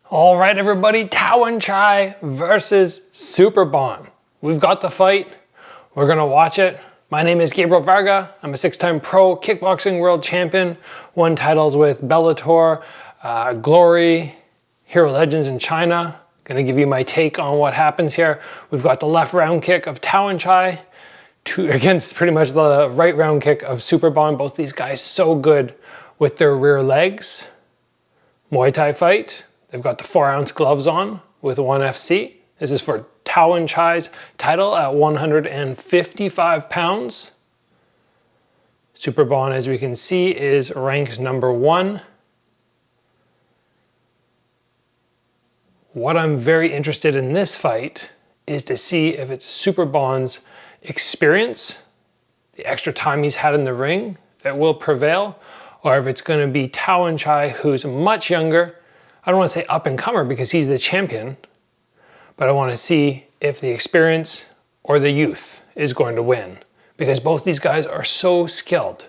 All right, everybody, Tawanchai versus Superbon. We've got the fight. We're gonna watch it. My name is Gabriel Varga. I'm a 6-time pro kickboxing world champion. Won titles with Bellator, Glory, Hero Legends in China. Gonna give you my take on what happens here. We've got the left round kick of Tawanchai against pretty much the right round kick of Superbon. Both these guys so good with their rear legs. Muay Thai fight. They've got the 4-ounce gloves on with 1 FC. This is for Tawanchai's title at 155 pounds. Superbon, as we can see, is ranked number 1. What I'm very interested in this fight is to see if it's Superbon's experience, the extra time he's had in the ring, that will prevail, or if it's going to be Tawanchai, who's much younger. I don't want to say up and comer because he's the champion, but I want to see if the experience or the youth is going to win, because both these guys are so skilled.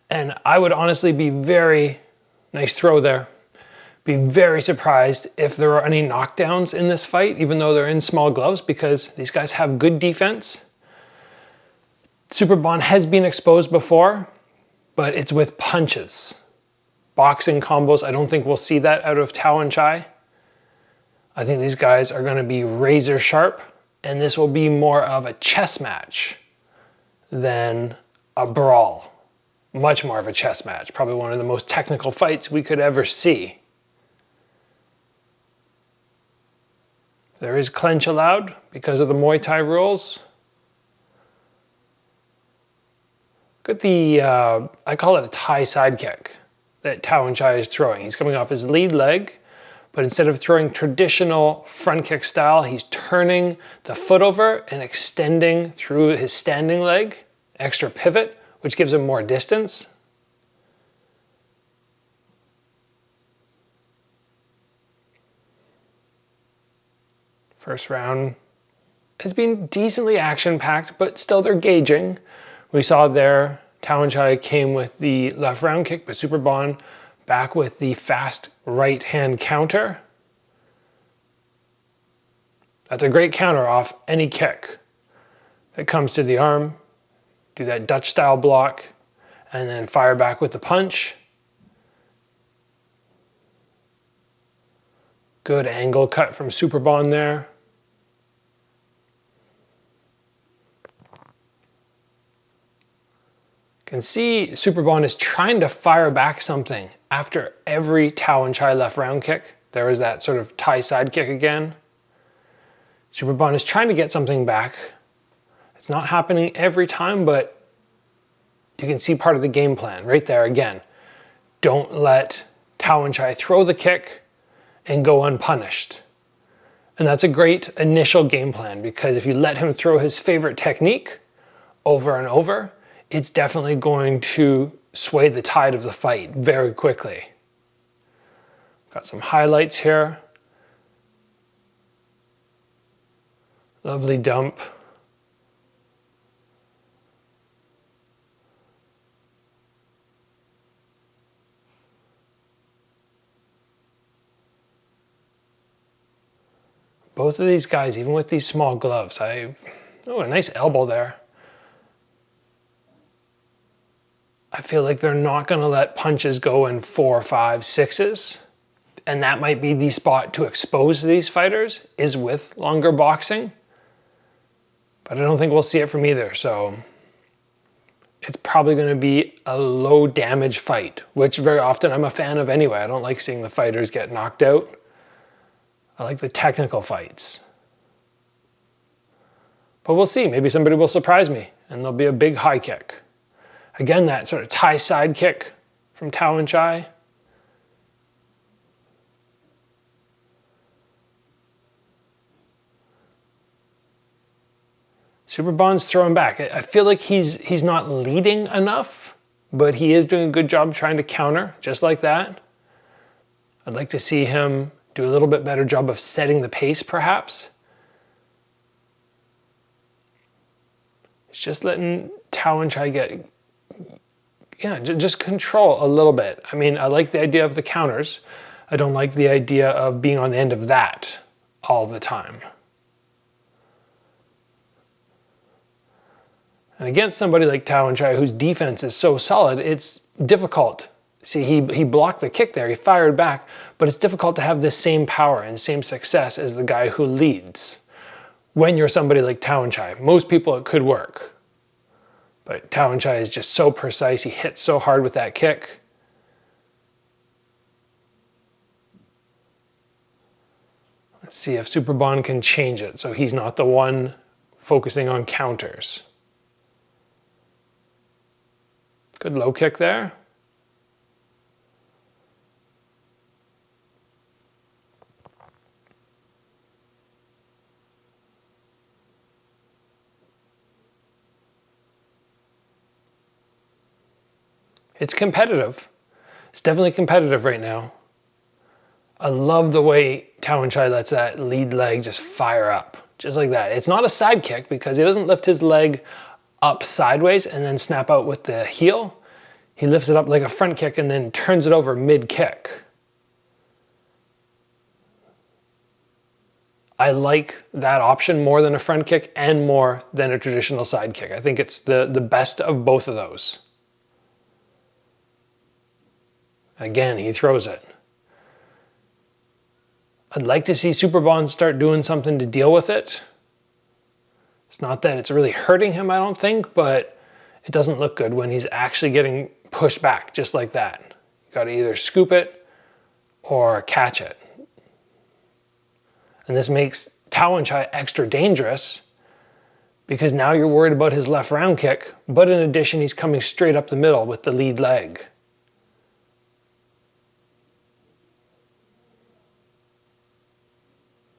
And I would honestly be nice throw there, be very surprised if there are any knockdowns in this fight, even though they're in small gloves, because these guys have good defense. Superbon has been exposed before, but it's with punches. Boxing combos, I don't think we'll see that out of Tawanchai. I think these guys are going to be razor sharp, and this will be more of a chess match than a brawl. Much more of a chess match. Probably one of the most technical fights we could ever see. There is clinch allowed because of the Muay Thai rules. Look at the, I call it a Thai sidekick that Tawanchai is throwing. He's coming off his lead leg, but instead of throwing traditional front kick style, he's turning the foot over and extending through his standing leg, extra pivot, which gives him more distance. First round has been decently action-packed, but still they're gauging. We saw there Tawanchai came with the left round kick, but Superbon back with the fast right hand counter. That's a great counter off any kick that comes to the arm. Do that Dutch style block and then fire back with the punch. Good angle cut from Superbon there. Can see Superbon is trying to fire back something after every Tawanchai left round kick. There was that sort of Thai side kick again. Superbon is trying to get something back. It's not happening every time, but you can see part of the game plan right there again. Don't let Tawanchai throw the kick and go unpunished. And that's a great initial game plan, because if you let him throw his favorite technique over and over, it's definitely going to sway the tide of the fight very quickly. Got some highlights here. Lovely dump. Both of these guys, even with these small gloves, oh, a nice elbow there. I feel like they're not going to let punches go in 4, 5, 6s. And that might be the spot to expose these fighters, is with longer boxing. But I don't think we'll see it from either. So it's probably going to be a low damage fight, which very often I'm a fan of anyway. I don't like seeing the fighters get knocked out. I like the technical fights. But we'll see. Maybe somebody will surprise me and there'll be a big high kick. Again, that sort of Thai side kick from Tawanchai. Superbon's throwing back. I feel like he's not leading enough, but he is doing a good job trying to counter, just like that. I'd like to see him do a little bit better job of setting the pace, perhaps. It's just letting Tawanchai get, just control a little bit. I mean, I like the idea of the counters. I don't like the idea of being on the end of that all the time. And against somebody like Tawanchai, whose defense is so solid, it's difficult. See, he blocked the kick there, he fired back, but it's difficult to have the same power and same success as the guy who leads. When you're somebody like Tawanchai, most people it could work. But Tawanchai is just so precise, he hits so hard with that kick. Let's see if Superbon can change it so he's not the one focusing on counters. Good low kick there. It's competitive. It's definitely competitive right now. I love the way Tawanchai lets that lead leg just fire up, just like that. It's not a side kick because he doesn't lift his leg up sideways and then snap out with the heel. He lifts it up like a front kick and then turns it over mid-kick. I like that option more than a front kick and more than a traditional side kick. I think it's the best of both of those. Again, he throws it. I'd like to see Superbon start doing something to deal with it. It's not that it's really hurting him, I don't think, but it doesn't look good when he's actually getting pushed back just like that. You got to either scoop it or catch it. And this makes Tawanchai extra dangerous because now you're worried about his left round kick, but in addition, he's coming straight up the middle with the lead leg.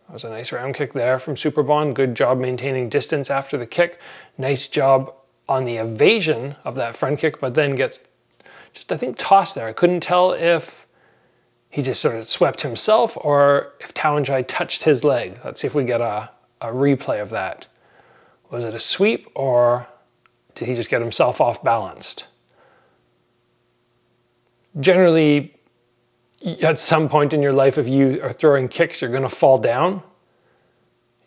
That was a nice round kick there from Superbon. Good job maintaining distance after the kick. Nice job on the evasion of that front kick, but then gets just, I think, tossed there. I couldn't tell if he just sort of swept himself or if Tawanchai touched his leg. Let's see if we get a replay of that. Was it a sweep or did he just get himself off balanced? Generally, at some point in your life, if you are throwing kicks, you're going to fall down.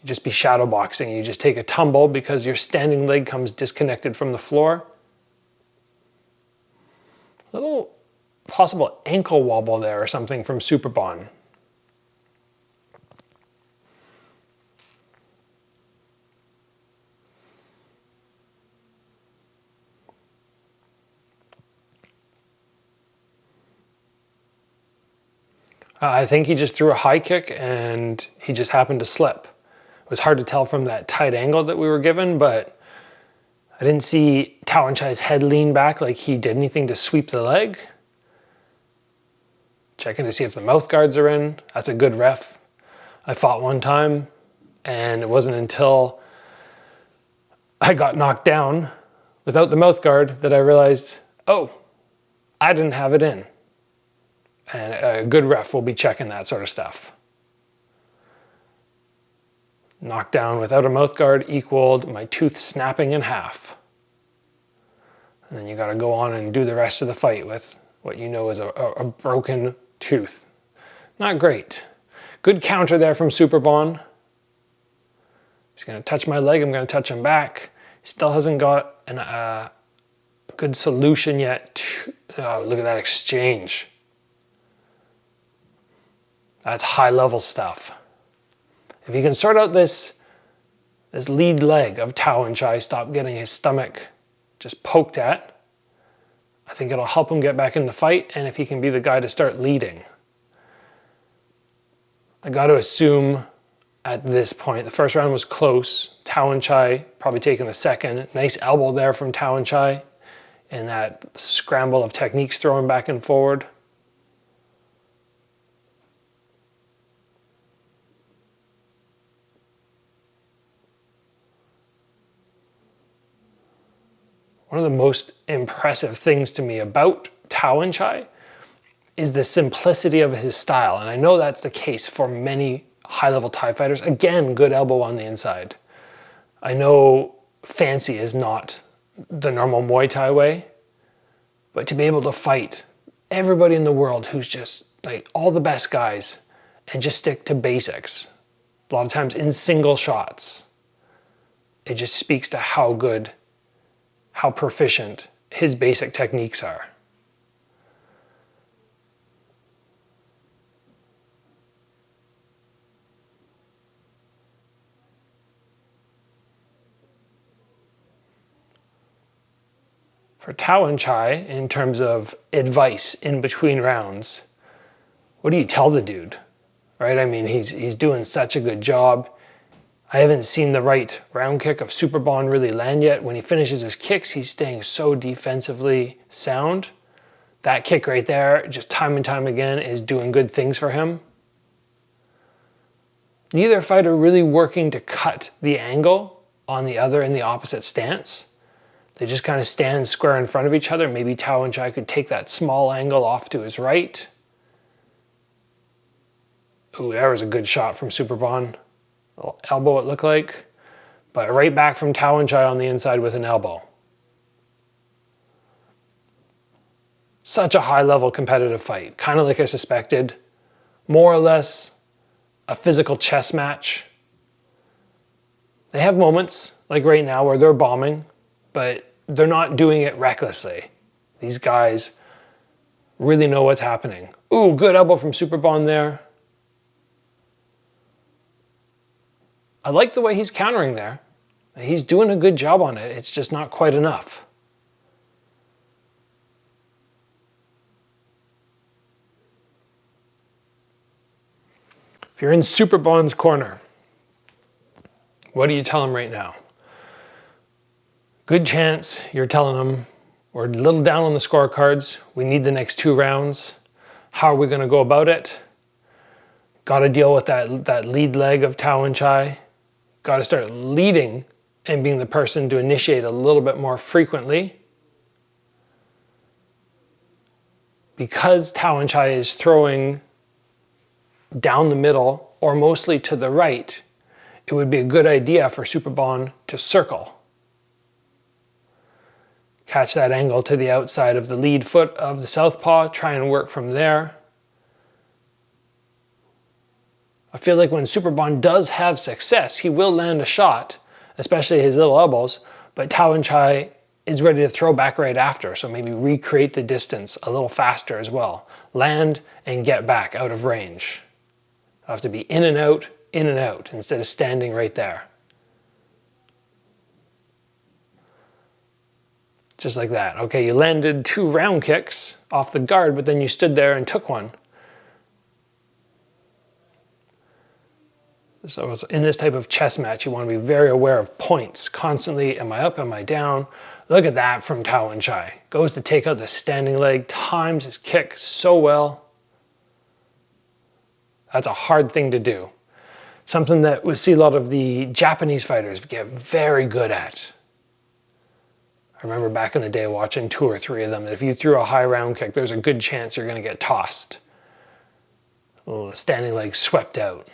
You just be shadow boxing. You just take a tumble because your standing leg comes disconnected from the floor. Little possible ankle wobble there or something from Superbon. I think he just threw a high kick and he just happened to slip. It was hard to tell from that tight angle that we were given, but I didn't see Tawanchai's head lean back like he did anything to sweep the leg. Checking to see if the mouth guards are in. That's a good ref. I fought one time and it wasn't until I got knocked down without the mouth guard that I realized, oh, I didn't have it in. And a good ref will be checking that sort of stuff. Knockdown without a mouthguard equaled my tooth snapping in half. And then you got to go on and do the rest of the fight with what you know is a broken tooth. Not great. Good counter there from Superbon. He's going to touch my leg. I'm going to touch him back. He still hasn't got a good solution yet. Oh, look at that exchange. That's high level stuff. If you can sort out this lead leg of Tawanchai, stop getting his stomach just poked at, I think it'll help him get back in the fight, and if he can be the guy to start leading. I got to assume at this point, the first round was close. Tawanchai probably taking the second. Nice elbow there from Tawanchai in that scramble of techniques throwing back and forward. One of the most impressive things to me about Tawanchai is the simplicity of his style. And I know that's the case for many high-level Thai fighters. Again, good elbow on the inside. I know fancy is not the normal Muay Thai way, but to be able to fight everybody in the world who's just like all the best guys and just stick to basics. A lot of times in single shots. It just speaks to how good, how proficient his basic techniques are. For Tawanchai, in terms of advice in between rounds, what do you tell the dude? Right? I mean, he's doing such a good job. I haven't seen the right round kick of Superbon really land yet. When he finishes his kicks, he's staying so defensively sound. That kick right there, just time and time again, is doing good things for him. Neither fighter really working to cut the angle on the other in the opposite stance. They just kind of stand square in front of each other. Maybe Tawanchai could take that small angle off to his right. Ooh, that was a good shot from Superbon. Elbow it looked like. But right back from Tawanchai on the inside with an elbow. Such a high level competitive fight. Kind of like I suspected. More or less a physical chess match. They have moments, like right now, where they're bombing. But they're not doing it recklessly. These guys really know what's happening. Ooh, good elbow from Superbon there. I like the way he's countering there. He's doing a good job on it. It's just not quite enough. If you're in Superbon's corner, what do you tell him right now? Good chance you're telling them, we're a little down on the scorecards. We need the next 2 rounds. How are we going to go about it? Got to deal with that lead leg of Tawanchai. Got to start leading and being the person to initiate a little bit more frequently. Because Tawanchai is throwing down the middle or mostly to the right, it would be a good idea for Superbon to circle. Catch that angle to the outside of the lead foot of the southpaw, try and work from there. I feel like when Superbon does have success, he will land a shot, especially his little elbows, but Tawanchai is ready to throw back right after, so maybe recreate the distance a little faster as well. Land and get back out of range. I have to be in and out, instead of standing right there. Just like that. Okay, you landed 2 round kicks off the guard, but then you stood there and took one. So in this type of chess match, you want to be very aware of points. Constantly, am I up, am I down? Look at that from Tawanchai. Goes to take out the standing leg, times his kick so well. That's a hard thing to do. Something that we see a lot of the Japanese fighters get very good at. I remember back in the day watching 2 or 3 of them, that if you threw a high round kick, there's a good chance you're going to get tossed. Oh, the standing leg swept out.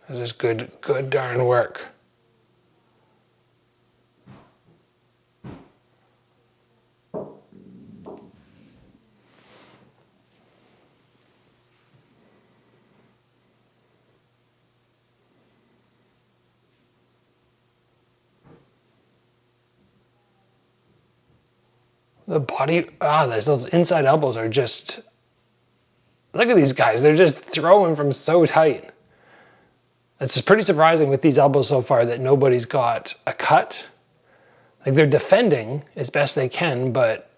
This is good darn work. The body, those inside elbows are just, look at these guys, they're just throwing from so tight. It's pretty surprising with these elbows so far that nobody's got a cut. Like, they're defending as best they can, but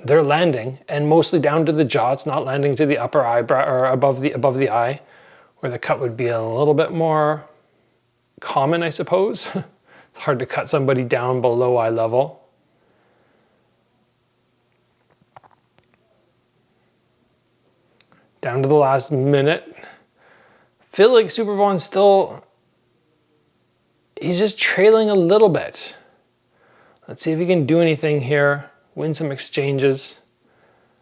they're landing, and mostly down to the jaw. It's not landing to the upper eyebrow or above the eye, where the cut would be a little bit more common, I suppose. It's hard to cut somebody down below eye level. Down to the last minute. Feel like Superbon still, he's just trailing a little bit. Let's see if he can do anything here, win some exchanges.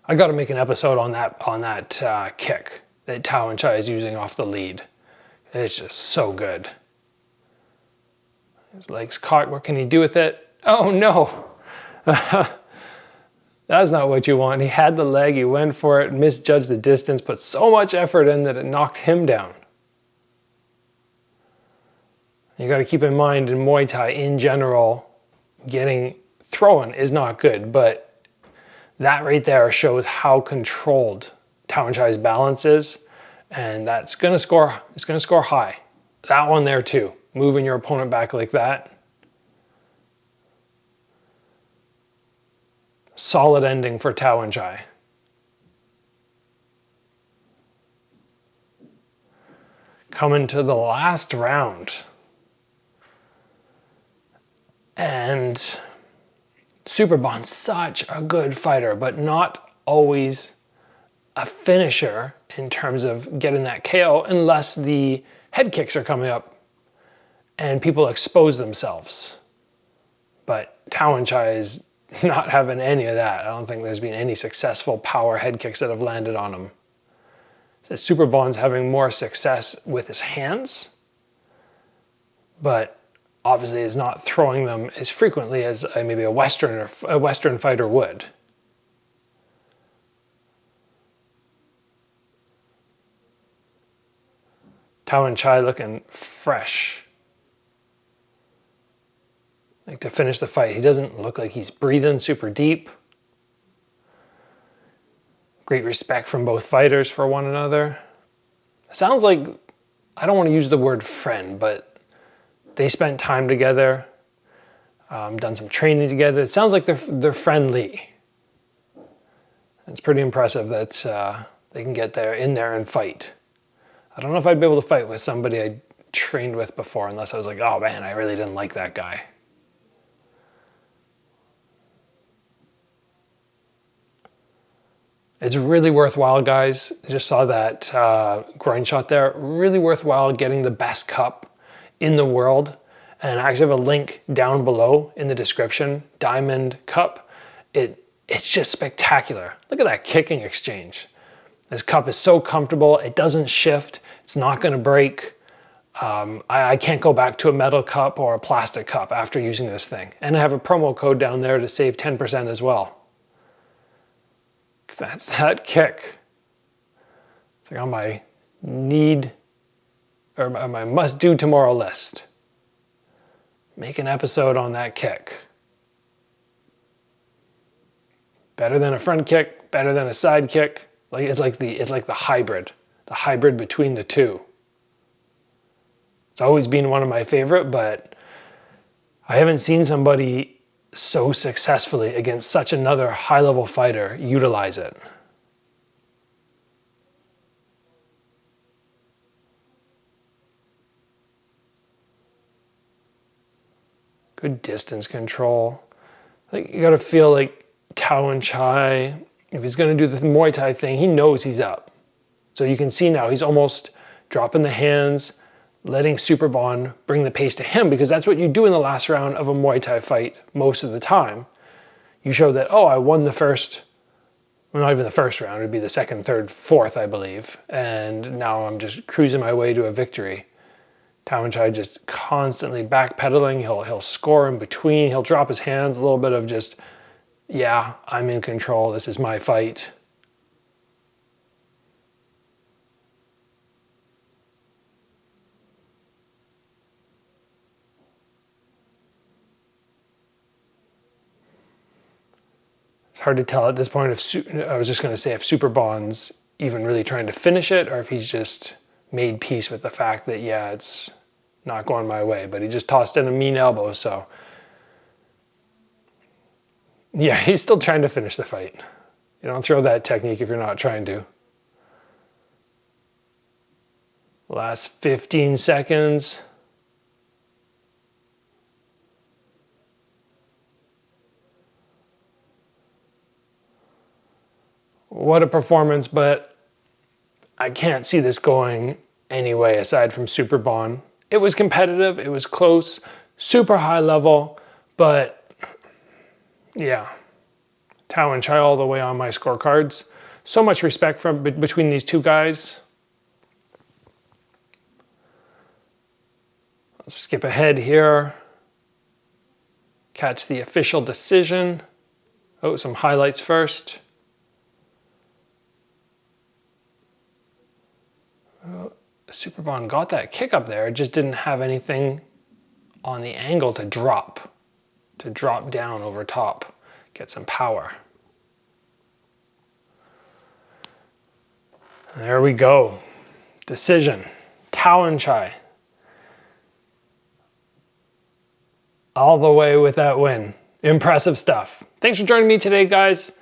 I got to make an episode on that kick that Tawanchai is using off the lead. It's just so good. His leg's caught. What can he do with it? Oh no! That's not what you want. He had the leg, he went for it, misjudged the distance, put so much effort in that it knocked him down. You got to keep in mind in Muay Thai in general, getting thrown is not good, but that right there shows how controlled Tawanchai's balance is, and that's gonna score. It's gonna score high. That one there too, moving your opponent back like that. Solid ending for Tawanchai. Coming to the last round. And Superbon's such a good fighter, but not always a finisher in terms of getting that KO unless the head kicks are coming up and people expose themselves. But Tawanchai is not having any of that. I don't think there's been any successful power head kicks that have landed on him. So Superbon's having more success with his hands, but obviously is not throwing them as frequently as maybe a Western fighter would. Tawanchai looking fresh. Like to finish the fight. He doesn't look like he's breathing super deep. Great respect from both fighters for one another. It sounds like, I don't want to use the word friend, but they spent time together, done some training together. It sounds like they're friendly. It's pretty impressive that they can get in there and fight. I don't know if I'd be able to fight with somebody I trained with before unless I was like, oh man, I really didn't like that guy. It's really worthwhile, guys. I just saw that groin shot there. Really worthwhile getting the best cup in the world. And I actually have a link down below in the description. Diamond cup. It's just spectacular. Look at that kicking exchange. This cup is so comfortable. It doesn't shift. It's not going to break. I can't go back to a metal cup or a plastic cup after using this thing. And I have a promo code down there to save 10% as well. That's that kick. It's like on my my must do tomorrow list. Make an episode on that kick. Better than a front kick, better than a side kick. Like it's like the hybrid between the two. It's always been one of my favorite, but I haven't seen somebody so successfully against such another high-level fighter utilize it. Good distance control. Like you gotta feel like Tawanchai, if he's gonna do the Muay Thai thing, he knows he's up. So you can see now he's almost dropping the hands, letting Superbon bring the pace to him, because that's what you do in the last round of a Muay Thai fight most of the time. You show that, oh, I won the first, well, not even the first round, it'd be the second, third, fourth, I believe. And now I'm just cruising my way to a victory. Tawanchai just constantly backpedaling. He'll score in between. He'll drop his hands, a little bit of just, yeah, I'm in control. This is my fight. It's hard to tell at this point if, I was just going to say if Superbon's even really trying to finish it or if he's just made peace with the fact that, yeah, it's not going my way. But he just tossed in a mean elbow, so yeah, he's still trying to finish the fight. You don't throw that technique if you're not trying to. Last 15 seconds. What a performance, but I can't see this going any way aside from Superbon. It was competitive, it was close, super high level, but Yeah, Tawanchai all the way on my scorecards. So much respect between these two guys. Let's skip ahead here. Catch the official decision. Oh, some highlights first. Superbon got that kick up there. It just didn't have anything on the angle to drop down over top, get some power. There we go. Decision. Tawanchai. All the way with that win. Impressive stuff. Thanks for joining me today, guys.